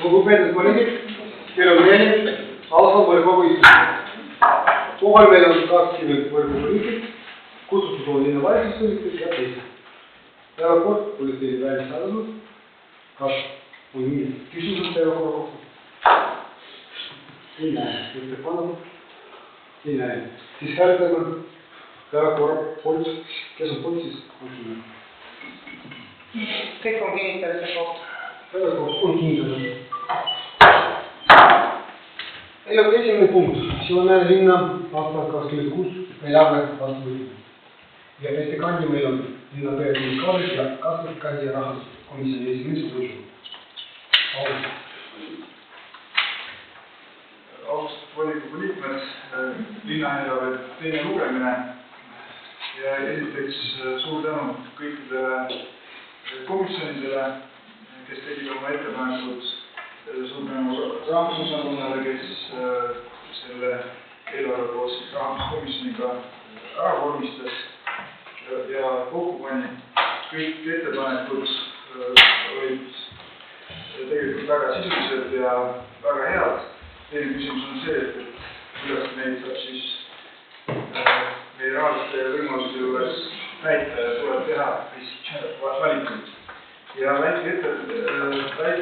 Lugupeetud kolleegid, meil on veel alfa volikogu istung. Kohal meil on 20 volikogu liikmed, kutsutud on linnavalitsusliikmed ja teised. Päevakord oli teile välja saadud. Kas on mingid küsimused päevakorra kohta? Ei näe. Ei näe. Siis hääletame päevakorra poolt. Kes on poolt siis? Kõik on kinnitamise kohta. Päevakord on kinnitatud. Eelarve esimene punkt. Sillamäe linna aastal 26 eelarve vastu võtmine. Ja ettekandja meil on linnapea Tiit Kaares ja kaasettekandja ja rahanduskomisjoni esimees Luisu. Austatud volikogu liikmed, linnaeelarve teine lugemine ja esiteks suur tänu kõikidele komisjonidele, kes tegid oma ettepanekud, suur tänu rahandusosakonnale, kes selle eelarve koos rahanduskomisjoniga ära vormistas ja kokku pani. Kõik ettepanekud olid tegelikult väga sisulised ja väga head. Teine küsimus on see, et kuidas neid saab siis meie rahaliste võimaluse juures näita ja tuleb teha valikuid. Ja väike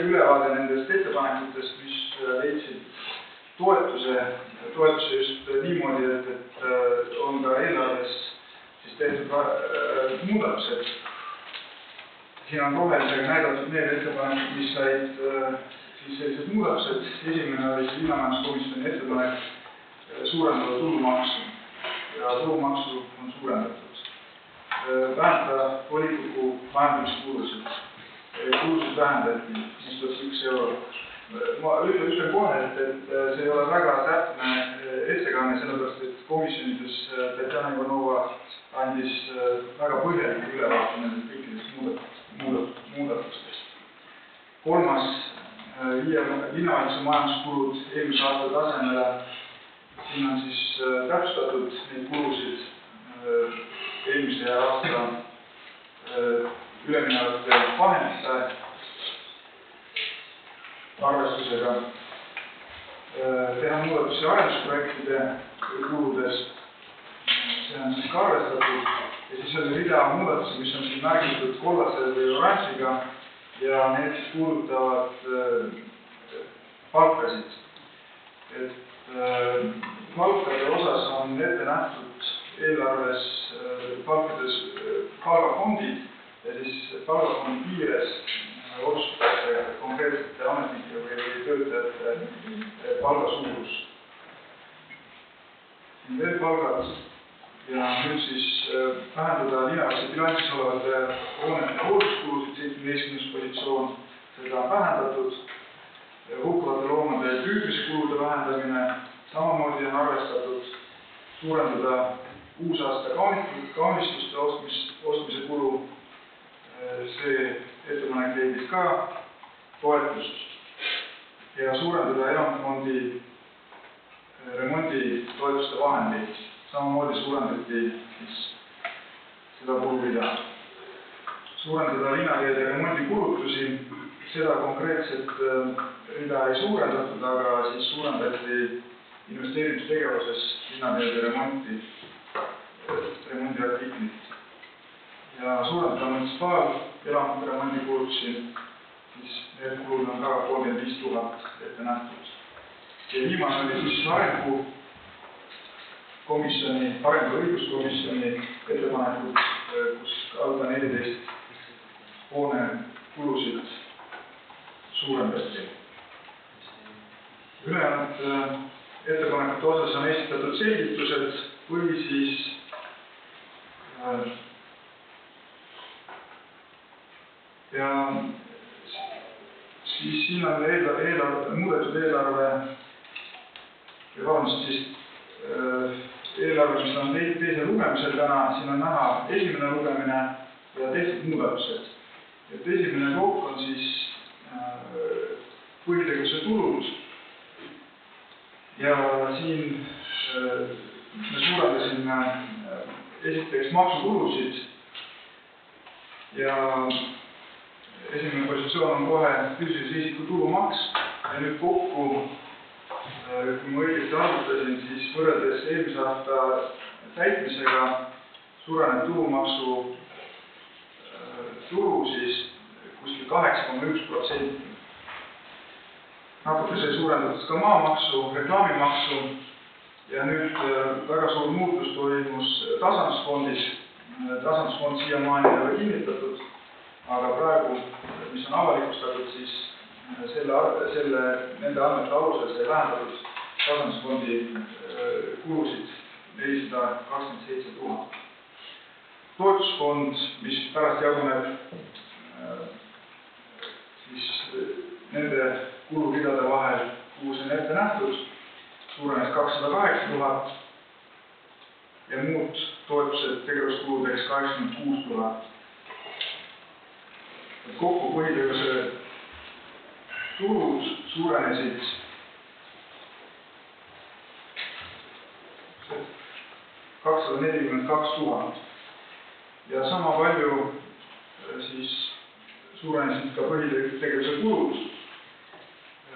ülevaade nendest ettepanekutest, mis leidsid toetuse just niimoodi, et on ka eelarves siis tehtud muudatused. Siin on rohelisega näidatud need ettepanekud, mis said siis sellised muudatused. Esimene oli linnamajanduskomisjoni ettepanek suurendada tulumaksu ja tulumaksu on suurendatud. Vähendada volikogu majandamiskulusid. Kulusid vähendati 51 €. Ma ütlen kohe, et see ei ole väga täpne ettekanne, sellepärast et komisjonides Tatjana Ivanova andis väga põhjaliku ülevaate nendest kõikidest muudatustest. Kolmas, viia linnavalitsuse majanduskulud eelmise aasta tasemele. Siin on siis täpsustatud neid kulusid eelmise aasta üleminevate vahendite arvestusega. Teha muudatusi arendusprojektide kuludes. See on siis ka arvestatud. Ja siis oli rida muudatusi, mis on siin märgitud kollase või oranžiga ja need siis puudutavad palkasid. Palkade osas on ette nähtud eelarves palgafondid ja siis palgafondi piires otsustatakse konkreetsete ametnike või töötajate palgasuurus. Siin veel palgad ja nüüd siis vähendada linnavalitsuse bilansis olevate hoonete hoolduskulusid 17. positsioon, seda on vähendatud. Hukkuvate loomade püüdmise kulude vähendamine samamoodi on arvestatud. Suurendada uusaasta kaunistuste ostmise kulu. See ettepanek leidis ka toetust ja suurendada elamufondi remondi toetuste vahendeid. Samamoodi suurendati seda kulurida. Suurendada linnateede remondi kulutusi, seda konkreetset rida ei suurendatud, aga siis suurendati investeerimistegevuses linnateede remondi artiklit. Ja suurendada munitsipaanelamute remondi kulutusi, siis need kulud on ka 35 000 ette nähtud. Ja viimane oli siis arengu õiguskomisjoni ettepanekud, kus alla 14 hoone kulusid suurendati. Ülejäänud ettepanekute osas on esitatud selgitused või siis ja siis siin on muudetud eelarve, mis on teise lugemisel täna, siin on näha esimene lugemine ja tehtud muudatused. Et esimene plokk on siis põhitegevuse tulud ja siin me suurendasime esiteks maksukulusid ja esimene positsioon on kohe füüsilise isiku tulumaks nüüd kokku, kui ma õigesti arvutasin, siis võrreldes eelmise aasta täitmisega suureneb tulumaksu tulu siis kuskil 8,1%. Natuke sai suurendatud ka maamaksu, reklaamimaksu ja nüüd väga suur muutus toimus tasandusfondis. Tasandusfond siiamaani ei ole kinnitatud, aga praegu, mis on avalikustatud, siis nende andmete alusel sai vähendatud tasandusfondi kulusid 427 000. Toetusfond, mis pärast jaguneb siis nende kuluridade vahel, kuhu see on ette nähtud, suurenes 208 000 ja muud toetused tegevuskuludeks 86 000. Kokku põhitegevuse tulud suurenesid 242 000 ja sama palju siis suurenesid ka põhitegevuse kulud.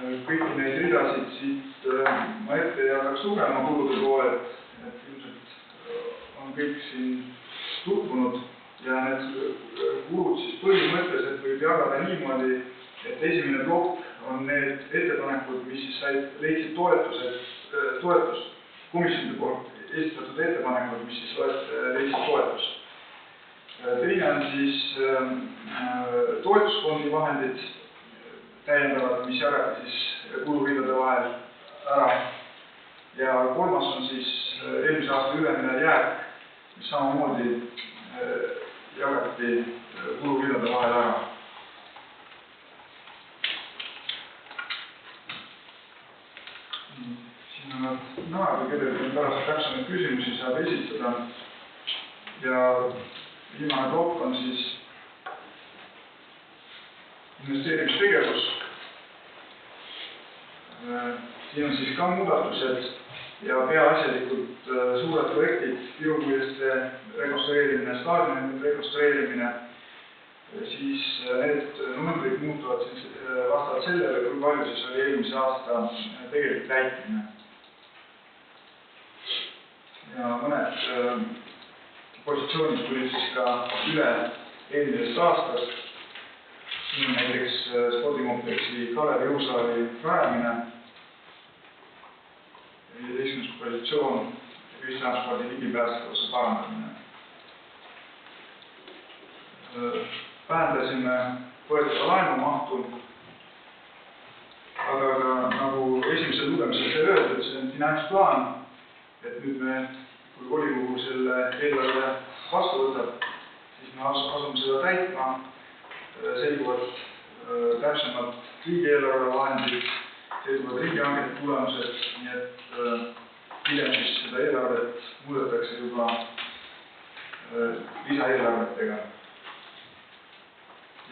Kõiki neid ridasid siit ma ette ei hakkaks lugema kulude poolelt, et ilmselt on kõik siin tutvunud ja need kulud siis põhimõtteliselt võib jagada niimoodi, et esimene plokk on need ettepanekud, mis siis leidsid toetust, komisjonide poolt esitatud ettepanekud, mis siis leidsid toetust. Teine on siis toetusfondi vahendid täiendavad, mis jagati siis kuluridade vahel ära. Ja kolmas on siis eelmise aasta ülemine jääk, mis samamoodi jagati kuluridade vahel ära. Siin on nad näha, kui kellelgi pärast täpsemaid küsimusi saab esitada. Ja viimane plokk on siis investeerimistegevus. Siin on siis ka muudatused ja peaasjalikult suured projektid, Virukuideste rekonstrueerimine, staadionide rekonstrueerimine, siis need numbrid muutuvad siis vastavalt sellele, kui palju siis oli eelmise aasta tegelikult täitmine. Ja mõned positsioonid tulid siis ka üle eelmisest aastast. Siin on näiteks spordikompleksi Kalevi jõusaali rajamine, 15. positsioon ühistranspordi ligipääsetavuse parandamine. Vähendasime võetava laenu mahtu, aga nagu esimesel lugemisel sai öeldud, see on finantsplaan, et nüüd me, kui volikogu selle eelarve vastu võtab, siis me asume seda täitma, selguvad täpsemalt riigieelarve vahendid, selguvad riigihangete tulemused, nii et hiljem siis seda eelarvet muudetakse juba lisaeelarvetega.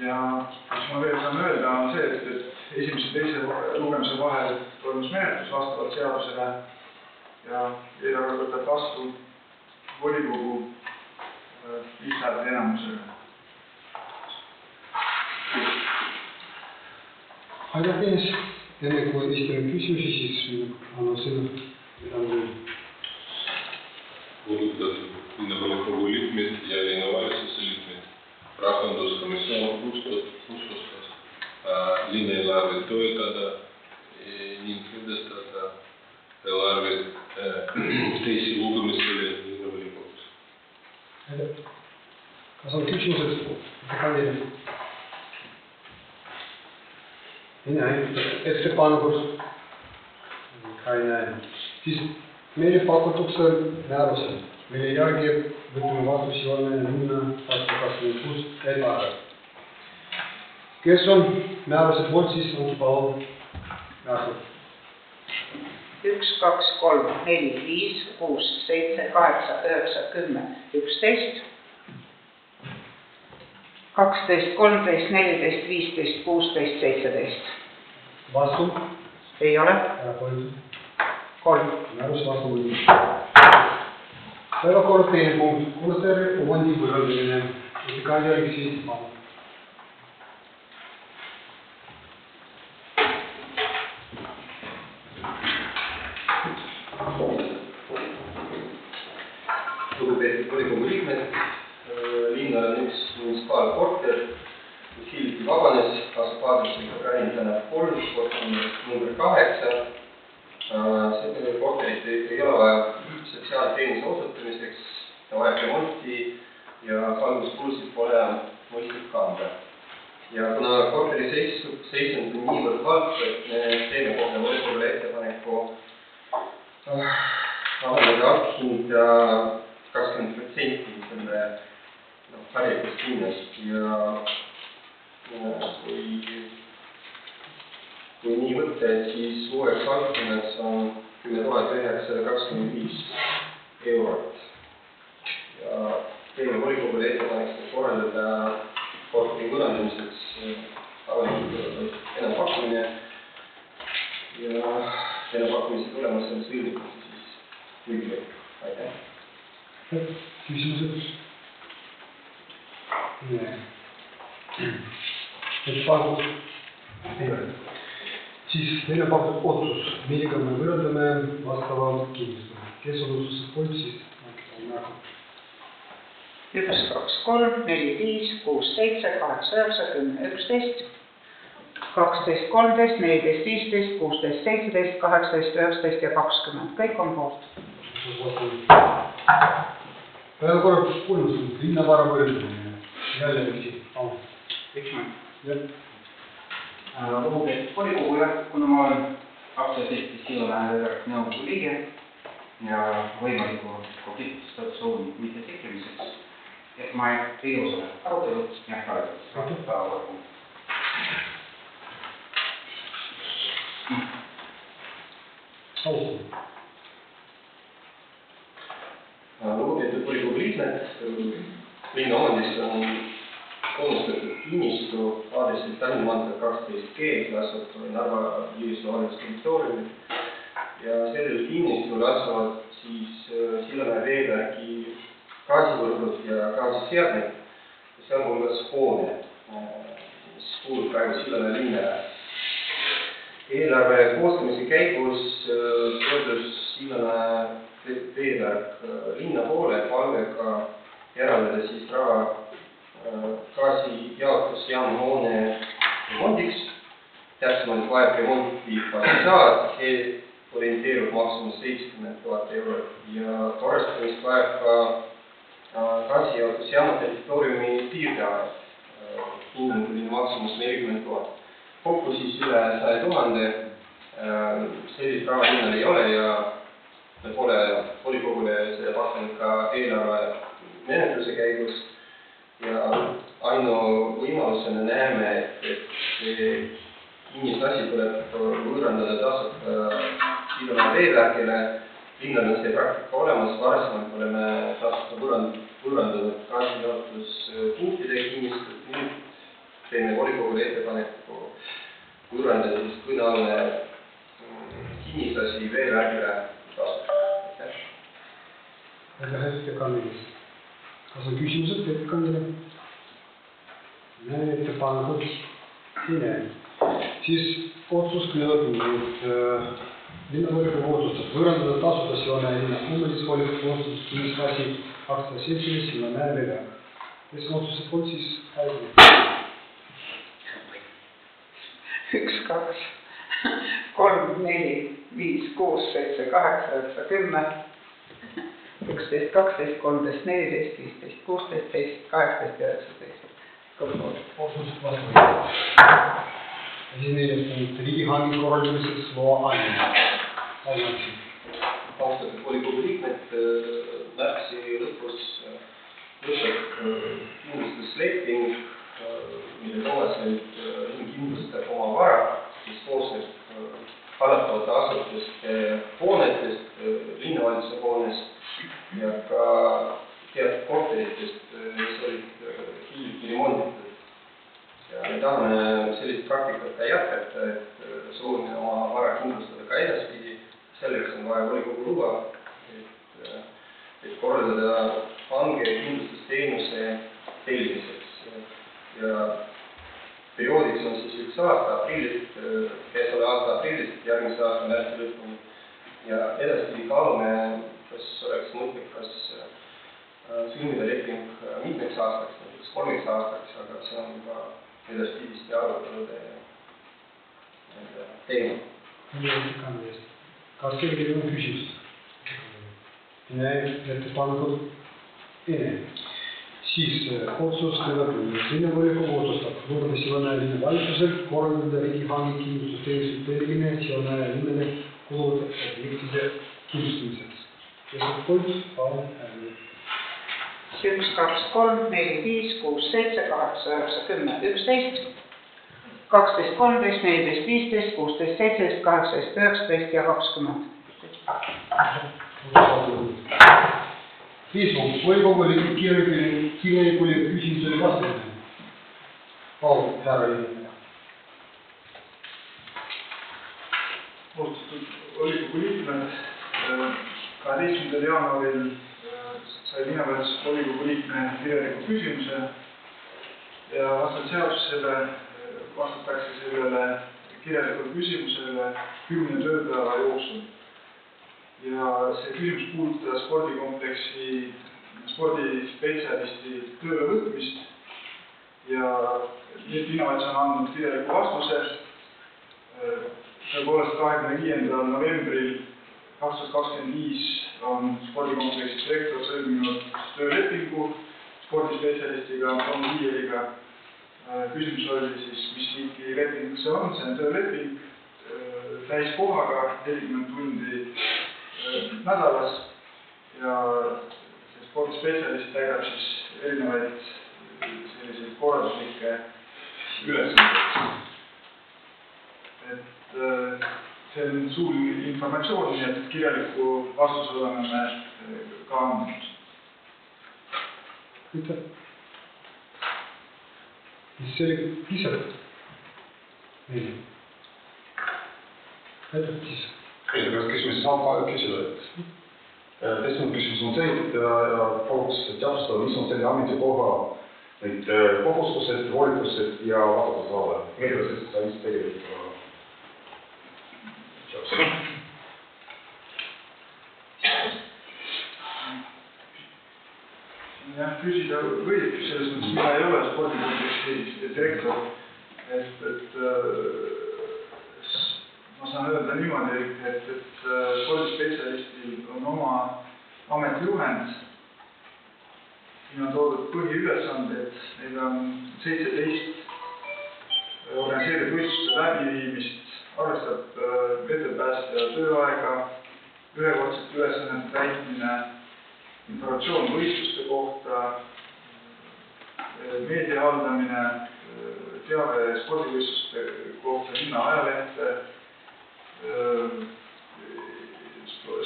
Ja mis ma veel saan öelda on see, et esimese ja teise lugemise vahel toimus menetlus vastavalt seadusele ja eelarve võtab vastu volikogu lihthäälte enamusega. Aitäh, Tõnis. Enne kui esitame küsimusi, siis annan sõna vedamine. Puudutatud linnavolikogu liikmed ja linnavalitsuse liikmed. Rahanduskomisjon otsustas linnaeelarve toetada ning edastada eelarve teisi lugemisele linnavolikogus. Aitäh. Kas on küsimused? Ei näe. Ettepanekud? Ei näe. Siis meile pakutakse määruse, mille järgi võtame vastu Sivalne linna 2026 eelarve. Kes on määruse poolt, siis on palun määruse. 1, 2, 3, 4, 5, 6, 7, 8, 9, 10, 11, 12, 13, 14, 15, 16, 17. Vastu? Ei ole? 3. Määrus vastu võetud. Päevakord teine punkt. Kollasteri fondi võrreldamine. Ettekandja Aleksei, palun. Lugupeetud volikogu liikmed, linnal on üks munitsipaalkorter, mis hiljuti vabanes, asub aadressil Ukraina tänav 3, korter number 8. Selle korterit ei ole vaja sotsiaalteenuse osutamiseks, ta vajab remonti ja halduskulusid pole mõistlik kanda. Ja kuna korteri seisund on niivõrd halb, et me teeme kohe volikogule ettepaneku avaldada alghinda 20% selle harjutust hinnast ja kui nii võtta, siis uueks alghinnaks on 10 925 eurot. Ja teeme volikogule ettepaneku korraldada korteri võõrandamiseks avalikult enampakkumine ja enampakkumise tulemus on sõlmitud siis müügileping. Aitäh. Küsimused? Ettepanekud? Siis teine pakub otsus, millega me võrdame vastavalt kindlustama. Kes on otsused poolt siis? 1, 2, 3, 4, 5, 6, 7, 8, 9, 10, 11, 12, 13, 14, 15, 16, 17, 18, 19 ja 20. Kõik on poolt. Päevakorratus 3. Linnavara võrdlemine. Jälle küsib. Üks minut. Lugupeetud volikogu, kuna ma olen aktsiaseltsi Sillamäe nõukogu liige ja võimaliku konfliktisituatsiooni mitte tekkimiseks, et ma ei osale arutelud ja hääletusest päevakorda. Lugupeetud volikogu liikmed, linna omandis on tunnustatud kinnistu aadressil Tallinna maantee 12G, asub Narva Jõesuu territooriumil ja sellel kinnistul asuvad siis Sillamäe veepargi gaasivõrgud ja gaasiseadmed, sealhulgas hoone, mis kuulub praegu Sillamäe linnale. Eelarve koostamise käigus pöördus Sillamäe veepark linna poole palvega eraldada siis raha gaasijaotusjaama hoone remondiks. Täpsemalt vajab remonti fassaad, see orienteerub maksumus 70 000 eurot ja korrastamist vajab ka gaasijaotusjaama territooriumi piirdealad, hinnanguline maksumus 40 000. Kokku siis üle 100 000, sellist raha hinnal ei ole ja me pole volikogule seda pakkunud ka eelarve menetluse käigus. Ja ainu võimalusena näeme, et see kinnisasi tuleb võõrandada tasuta Sillamäe veepargile. Linnal on see praktika olemas, varasemalt oleme tasuta võõrandanud gaasijaotuspunktide kinnistut. Nüüd teeme volikogule ettepaneku võõrandada siis kõnealune kinnisasi veepargile tasuta. Aitäh ettekandjale. Kas on küsimused ettekandjale? Näe ettepanekud ei näe. Siis otsus kõigepealt, et linnavolikogu otsustab võõrandada tasutasjoone linnast Nummelis volikogu otsustus kinnisasi aktsiaseltsile Sillamäe veepark. Kes on otsused poolt siis hääled? 1, 2, 3, 4, 5, 6, 7, 8, 9, 10, 11, 12, 13, 14, 15, 16, 17, 18 ja 19. Otsus vastu. Ja siis neljast on riigihangi korraldamiseks loa andmine. Austatud volikogu liikmed, märtsi lõpus lõpeb kindlustusleping, mille kohaselt linn kindlustab oma vara, mis koosneb hallatavate asutuste hoonetest, linnavalitsuse hoonest ja ka teatud korteritest, mis olid hiljuti remonditud. Ja me tahame sellist praktikat ka jätkata, et soovime oma vara kindlustada ka edaspidi. Selleks on vaja volikogu luba, et korraldada hange kindlustusteenuse tellimiseks. Ja perioodiks on siis 1 aasta aprillist, käesoleva aasta aprillist, järgmise aasta märtsi lõpuni. Ja edaspidi kaalume, kas oleks mõttekas sõlmida leping mitmeks aastaks, näiteks 3 aastaks, aga see on juba edaspidiste arutelude teema. Kas kellelgi on küsimus? Ettepanekud? Siis otsus linnavolikogu otsustab luues Joone linna valitsusel korraldada riigihange kindlustusteenuste tellimine Joone linnale kuluvate objektide kindlustamiseks. Keskkond, palun hääli. 1, 2, 3, 4, 5, 6, 7, 8, 9, 10, 11, 12, 13, 14, 15, 16, 17, 18, 19 ja 20. Viis volikogu kirjalikule küsimusele vastamine. Palun, härra Linnale. Austatud volikogu liikmed, 12. jaanuaril sai linnavalitsuse volikogu liikme kirjaliku küsimuse ja vastavalt seadusele vastatakse sellele kirjalikule küsimusele 10 tööpäeva jooksul. Ja see küsimus puudutas spordikompleksi spordispetsialisti tööle võtmist ja linnavalitsus on andnud kirjaliku vastuse. Tõepoolest 25. novembril 2025 on spordikompleksi direktor sõlminud töölepingu spordispetsialistiga Tom Viieliga. Küsimus oli siis, mis liiki leping see on tööleping täiskohaga 40 tundi nädalas ja see spordispetsialist täidab siis erinevaid selliseid korralduslikke ülesandeid. See on suuline informatsioon, nii et kirjaliku vastuse oleme me ka andnud. Aitäh. See oli piisavalt. Aitäh, siis. Kas küsimusi saab küsida? Esimene küsimus on see, et paluks täpsustada, mis on selle ametikoha kohustused, volitused ja vastutusala. Millega sa vist tegelikult täpsustada? Jah, küsida võib, selles mõttes mina ei ole spordikompleksi direktor, et ma saan öelda niimoodi, et spordispetsialistil on oma ametijuhend. Siin on toodud põhiülesanded, neil on 17 organiseeritud võistluste läbiviimist, arvestab vetepäästja tööaega, ühekordsete ülesannete täitmine, informatsioon võistluste kohta, meedia haldamine, teave spordivõistluste kohta, linna ajalehte,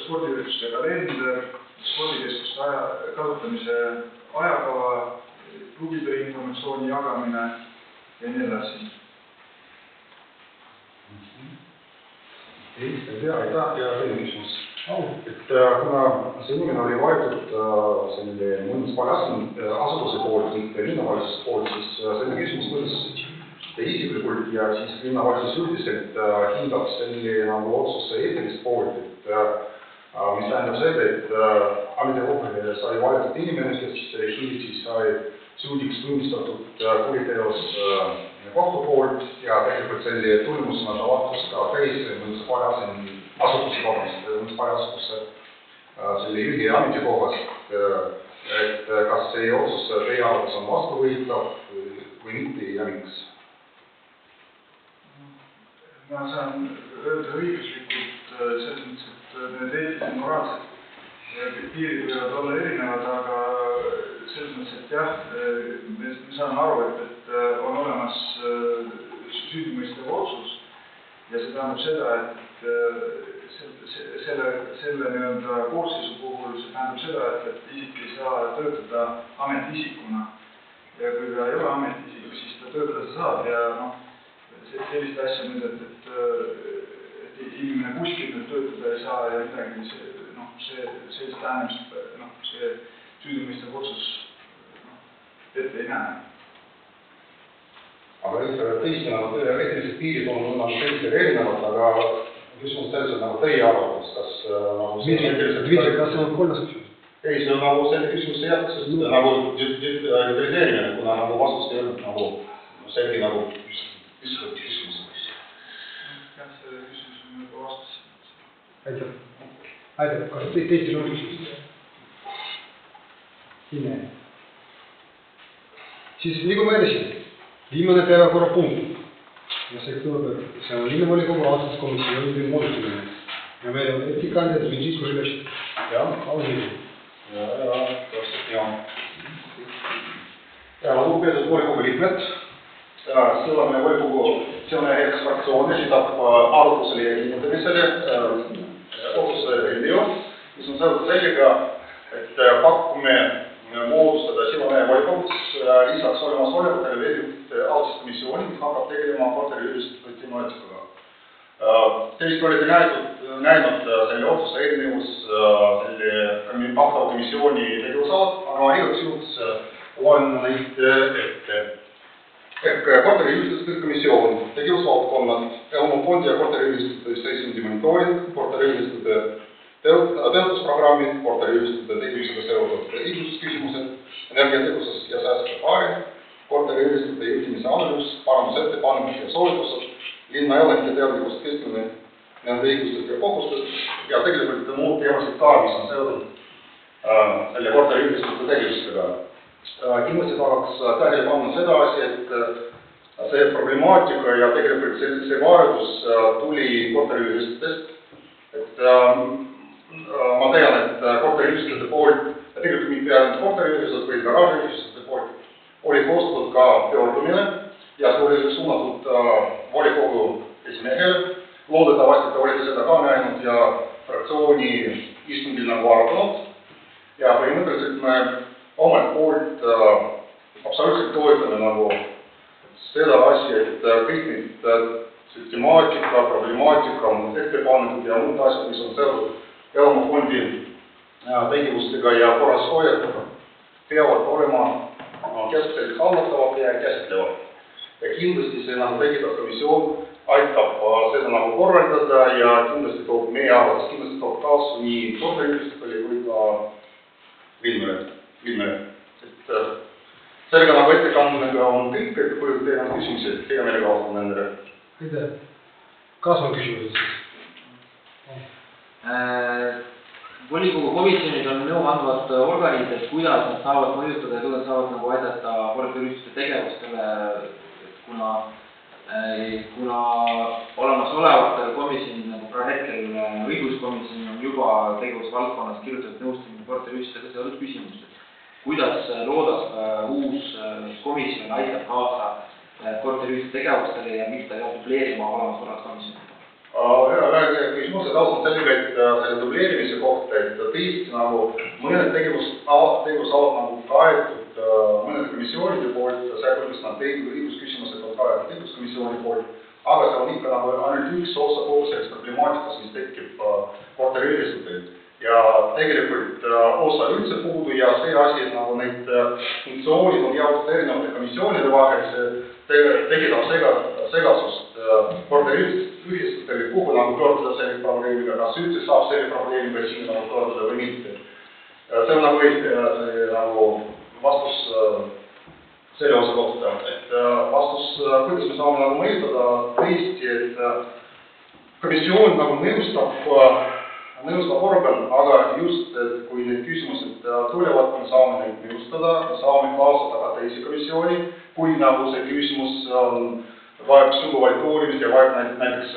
spordivõistluste kalender, spordikeskuste kasutamise ajakava, klubide informatsiooni jagamine ja nii edasi. Aitäh ja teine küsimus. Kuna see inimene oli valitud selle munitsipaalasutuse poolt, mitte linnavalitsuse poolt, siis selline küsimus, kuidas te isiklikult ja siis linnavalitsus üldiselt hindab selle otsuse eetilist poolt, mis tähendab seda, et ametikohale sai valitud inimene, kes hiljuti sai süüdiks tunnistatud kuriteos kohtu poolt ja tegelikult selle tulemusena ta lahkus ka teise munitsipaalasutusse selle juhi ametikohast, et kas see otsus teie arvates on vastuvõetav või mitte ja miks? Ma saan öelda õiguslikult selles mõttes, et need eetilised moraalsed piirid võivad olla erinevad, aga selles mõttes, et jah, me saame aru, et on olemas süüdimõistev otsus ja see tähendab seda, et selle nii-öelda koosseisu puhul see tähendab seda, et isik ei saa töötada ametiisikuna ja kui ta ei ole ametiisik, siis ta töötada saab ja sellist asja nüüd, et inimene kuskil töötada ei saa ja midagi, sellist lähenemist, see süüdimõistev otsus ette ei näe. Aga tõesti, eetilised piirid on teistel erinevad, aga küsimus selles on teie arvamus, kas... Dmitri, kas on kolmas küsimus? ei, see on nagu selline küsimus ei jätku, sest nagu detaliseerimine, kuna nagu vastust ei olnud nagu selgi nagu küsimus. jah, selle küsimus on juba vastus. Aitäh, kas teistel on küsimus? Siin. Siis liigume edasi. Viimane päevakorrapunkt. Ja see on linnavolikogu aastaskomisjoni moodustamine. Ja meil on ettekandja Dmitri Kurilevitš. Ja lugupeetud volikogu liikmed, Sillamäe volikogu Sillamäe fraktsioon esitab arutlusele ja kinnitamisele otsuse eelnõu, mis on seotud sellega, et pakume moodustada Sillamäe volikogus lisaks olemasolevatele veel ühte auditkomisjoni, mis hakkab tegelema korteriühistute temaatikaga. Te vist olete näinud selle otsuse eelnõus selle vahtava komisjoni tegevusalad, aga igaks juhuks loen neid ette. Ehk korteriühistute komisjon, tegevusvaldkonnad, Elmafondi ja korteriühistute stressindi monitooring, korteriühistute töötusprogrammid, korteriühistute tegemisega seotud õigusküsimused, energiatõhusus ja säästlik paari, korteriühistute juhtimise analüüs, parandusettepanekud ja soovitused, linna elanike teadlikkust kestmine, nende õigustest ja kohustust ja tegelikult muud teemasid ka, mis on seotud selle korteriühistute tegevustega. Kindlasti tahaks tähele panna seda asi, et see problemaatika ja tegelikult see vajadus tuli korteriühistutest. Ma tean, et korteriühistute poolt, tegelikult mitte ainult korteriühistute, vaid garaažiühistute poolt oli koostatud ka pöördumine ja see oli suunatud volikogu esimehele. Loodetavasti te olete seda ka näinud ja fraktsiooni istungil nagu arutanud. Ja põhimõtteliselt me omalt poolt absoluutselt toetame nagu seda asja, et kõik need süstemaatika, problemaatika, ettepanekud ja muud asjad, mis on seotud Elmafondi tegevustega ja korras hoiad, peavad olema keskselt hallatavad ja käsitlevad. Ja kindlasti see nagu tekitab komisjon, aitab seda nagu korraldada ja kindlasti toob meie arvates, kindlasti toob kaasa nii korteriühistutele kui ka linnale. Sellega nagu ettekandega on kõik, et kui teil on küsimusi, hea meelega vastan nendele. Aitäh. Kas on küsimused siis? Volikogu komisjonid on nõuandvad organid, et kuidas nad saavad mõjutada ja kuidas saavad nagu aidata korteriühistute tegevustele, kuna olemasolevatel komisjonid nagu praegu hetkel õiguskomisjon on juba tegevusvaldkonnas kirjutatud nõustamine korteriühistutega seotud küsimused. Kuidas loodas uus komisjon aitab kaasa korteriühistute tegevustele ja mitte dubleerima olemasolevat komisjoni? Küsimused ausalt sellega, et selle dubleerimise kohta, et tõesti nagu mõned tegevusalad nagu kaetud mõned komisjonide poolt, sealhulgas nad õigusküsimused on kaetud õiguskomisjoni poolt, aga see on ikka nagu ainult üks osa kogu sellest problemaatikast, mis tekib korteriühistutel. Ja tegelikult osa üldse puudu ja see asi, et nagu neid funktsioonid on jaotatud erinevate komisjonide vahel, see tekitab segasust korteriühistutele, kuhu nagu pöörduda selle probleemiga, kas üldse saab selle probleemiga siin nagu pöörduda või mitte. See on nagu vastus selle osa kohta, et vastus, kuidas me saame nagu mõjutada tõesti, et komisjon nagu nõustab organ, aga just, et kui need küsimused tulevad, me saame neid nõustada, me saame kaasata ka teisi komisjoni, kui nagu see küsimus vajab sügavalt uurimist ja vajab näiteks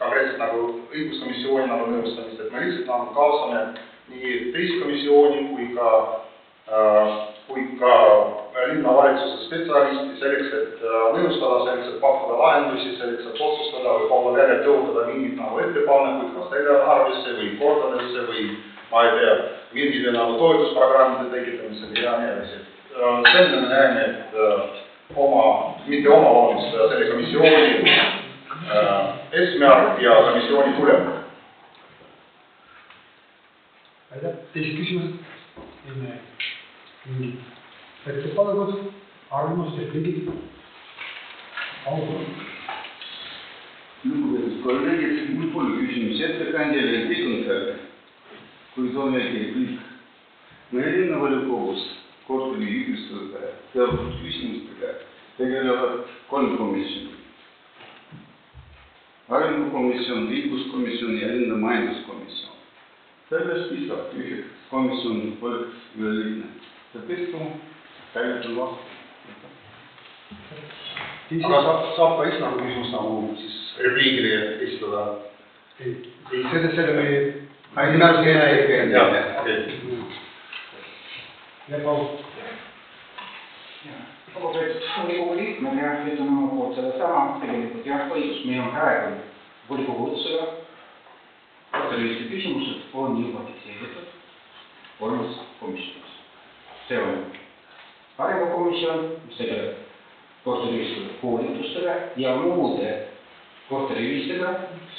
konkreetselt nagu õiguskomisjoni nagu nõustamist, et me lihtsalt nagu kaasame nii teisi komisjoni kui ka linnavalitsuse spetsialisti selleks, et nõustada, selleks, et pakkuda lahendusi, selleks, et otsustada või kogu välja töötada mingid nagu ettepanekuid, kas eelarvesse või kordadesse või ma ei tea, mingide nagu toetusprogrammide tekitamisel ja nii edasi. Selline me näeme, et selle komisjoni eesmärk ja komisjoni tulem. Aitäh. Teised küsimused? Mingid ettepanekud, arvamused, repliigid? Lugupeetud kolleegid, mul pole küsimusi ettekandjale, kõik on selge. Kuid on väike repliik. meie linnavolikogus korteriühistute teatud küsimustega tegelevad 3 komisjoni. Arengukomisjon, liikluskomisjon ja linna majanduskomisjon. Sellest pistab üheks komisjon oleks üleline. Seetõttu hääletan vastu. Aga saab ka Islandu küsimus nagu siis repliigile esitada? Ei, selle me Lugupeetud volikogu liikmed ja ütlen oma poolt sedasama, tegelikult jah, õigus, meil on praegu volikogu otsusega korteriühiste küsimused on juba fikseeritud 3 komisjonis. See on arengukomisjon, mis tegeleb korteriühiste koolitustega ja muude korteriühistega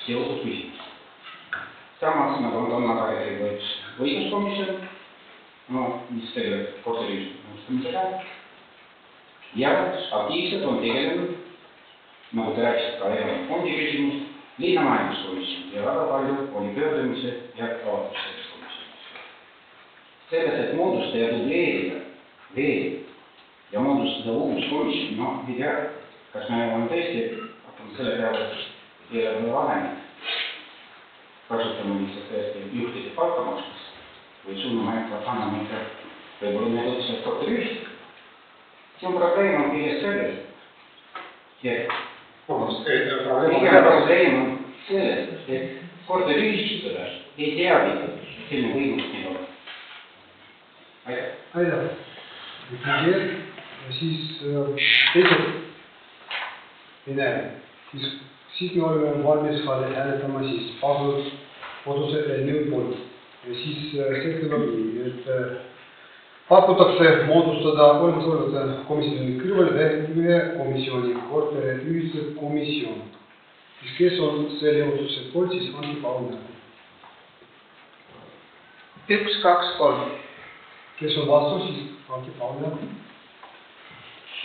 seotud küsimused. Samas nagu on nädalal üks õiguskomisjon, mis tegeleb korteriühiste nõustamisega. Ja aktiivselt on tegelenud, nagu te rääkisite ka erinevad fondi küsimus, linna majanduskomisjon ja väga palju oli pöördumise ja avatus selles komisjonis. Selles, et moodustada ja dubleerida veel ja moodustada uus komisjon, ei tea, kas me oleme tõesti hakkame selle peale eelarve vahendid kasutama lihtsalt tõesti juhtide palka maksmas või suunama anname ikka võib-olla need otsused korteriühistega. See on probleem on kõigest selles. Probleem on selles, et korteriühistutele ei teadnud selline võimalus neil olla. Aitäh. Ja siis teised ei näe. Siis me oleme valmis hääletama siis Pahvlut otsuse eelnõu poolt. Ja siis see kõlab nii, et pakutakse moodustada olemasolevate komisjoni kõrvale ühe komisjoni, korteriühiste komisjon. Siis kes on selle otsuse poolt, siis Anti Paulina. 1, 2, 3. Kes on vastu, siis Anti Paulina.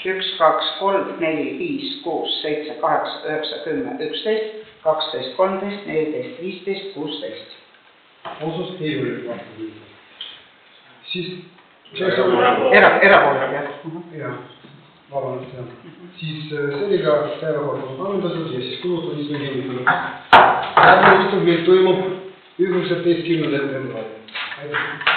1, 2, 3, 4, 5, 6, 7, 8, 9, 10, 11, 12, 13, 14, 15, 16. Otsus ei ole vastu. Siis Erapooletud, jah. Ja, vabandust, jah. Siis sellega päevakord on ammendatud ja siis kulutan istungi. Järgmine istung meil toimub 19. veebruaril. Aitäh.